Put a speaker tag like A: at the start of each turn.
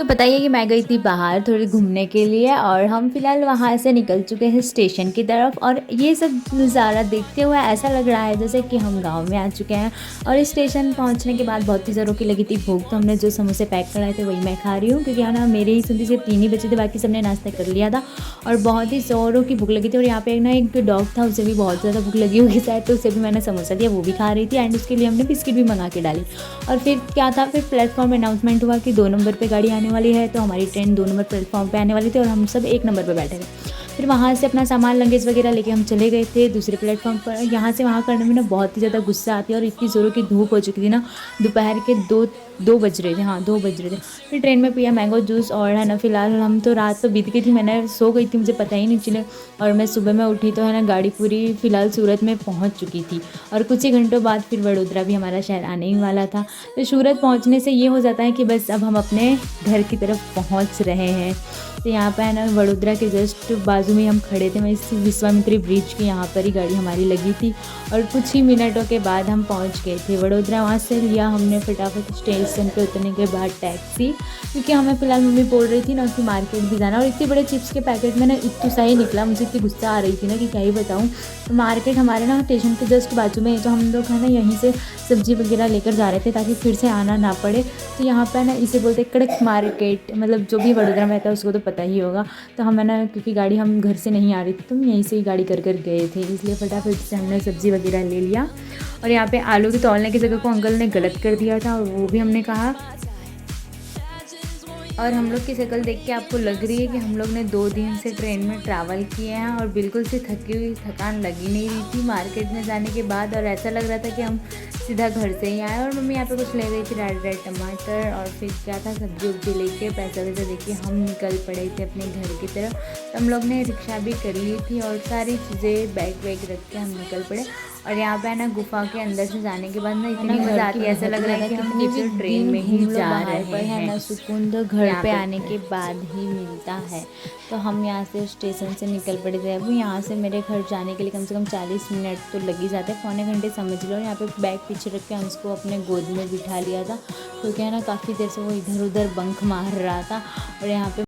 A: तो बताइए कि मैं गई थी बाहर थोड़ी घूमने के लिए और हम फ़िलहाल वहाँ से निकल चुके हैं स्टेशन की तरफ और ये सब नज़ारा देखते हुए ऐसा लग रहा है जैसे कि हम गाँव में आ चुके हैं। और स्टेशन पहुँचने के बाद बहुत ही ज़ोरों की लगी थी भूख, तो हमने जो समोसे पैक कराए थे वही मैं खा रही हूँ, क्योंकि है ना मेरे ही सुनती सिर्फ 3 ही बचे थे, बाकी सबने नाश्ता कर लिया था और बहुत ही ज़ोरों की भूख लगी थी। और यहाँ पे ना एक डॉग था, उसे भी बहुत ज़्यादा भूख लगी होगी शायद, तो उसे भी मैंने समोसा दिया, वो भी खा रही थी एंड उसके लिए हमने बिस्किट भी मंगा के डाली। और फिर क्या था, फिर प्लेटफॉर्म में अनाउंसमेंट हुआ कि 2 नंबर पे गाड़ी आने वाली है, तो हमारी ट्रेन 2 नंबर प्लेटफॉर्म पे आने वाली थी और हम सब 1 नंबर पे बैठे थे। फिर वहाँ से अपना सामान लगेज वगैरह लेके हम चले गए थे दूसरे प्लेटफॉर्म पर। यहाँ से वहाँ करने में ना बहुत ही ज़्यादा गुस्सा आती है और इतनी ज़ोरों की धूप हो चुकी थी ना, दोपहर के 2 बज रहे थे, हाँ 2 बज रहे थे। फिर ट्रेन में पिया मैंगो जूस और है ना, फ़िलहाल हम तो रात तो बीत गई थी, मैंने सो गई थी, मुझे पता ही नहीं चला। और मैं सुबह में उठी तो है ना गाड़ी पूरी फ़िलहाल सूरत में पहुँच चुकी थी और कुछ ही घंटों बाद फिर वडोदरा भी हमारा शहर आने ही वाला था। तो सूरत पहुँचने से ये हो जाता है कि बस अब हम अपने घर की तरफ पहुँच रहे हैं। तो यहाँ पे है ना वडोदरा के जस्ट बाजू में हम खड़े थे, मैं इस विश्वामित्री ब्रिज के यहाँ पर ही गाड़ी हमारी लगी थी और कुछ ही मिनटों के बाद हम पहुँच गए थे वडोदरा। वहाँ से लिया हमने फटाफट स्टेशन पे उतरने के बाद टैक्सी, क्योंकि हमें फ़िलहाल मम्मी बोल रही थी ना कि मार्केट भी जाना, और इतने बड़े चिप्स के पैकेट में ना इतना सा ही निकला, मुझे इतनी गुस्सा आ रही थी ना कि क्या ही बताऊँ। तो मार्केट हमारे ना स्टेशन के जस्ट बाजू में है, तो हम लोग है ना यहीं से सब्ज़ी वगैरह लेकर जा रहे थे ताकि फिर से आना ना पड़े। तो यहाँ पे ना इसे बोलते कड़क मार्केट, मतलब जो भी वडोदरा में रहता है उसको तो पता ही होगा। तो हम है ना, क्योंकि गाड़ी हम घर से नहीं आ रही थी तो हम यहीं से ही गाड़ी कर गए थे, इसलिए फटाफट से हमने सब्ज़ी वगैरह ले लिया। और यहाँ पे आलू के तौलने की जगह को अंकल ने गलत कर दिया था और वो भी हमने कहा। और हम लोग की शक्ल देख के आपको लग रही है कि हम लोग ने 2 दिन से ट्रेन में ट्रैवल किए हैं और बिल्कुल से थकी हुई, थकान लगी नहीं रही थी मार्केट में जाने के बाद, और ऐसा लग रहा था कि हम सीधा घर से ही आए। और मम्मी यहाँ पे कुछ ले गई थी, रेड टमाटर और फिर क्या था सब्जी उब्जी लेके पैसा वैसा देके हम निकल पड़े थे अपने घर की तरफ। तो हम लोग ने रिक्शा भी कर ली थी और सारी चीज़ें बैग वैग रख के हम निकल पड़े। और यहाँ पे ना गुफा के अंदर से जाने के बाद ना इतनी मज़ा आती है, ऐसा लग रहा है कि हम किसी ट्रेन में ही जा रहे हैं। ना सुकून तो घर पे आने के बाद ही मिलता है। तो हम यहाँ से स्टेशन से निकल पड़े थे। अब यहाँ से मेरे घर जाने के लिए कम से कम 40 मिनट तो लग ही जाते हैं, पौने घंटे समझ लो। यहाँ पे बैग पीछे रख के अंश को अपने गोद में बिठा लिया था, क्योंकि है ना काफ़ी देर से वो इधर उधर बंक मार रहा था। और यहाँ पे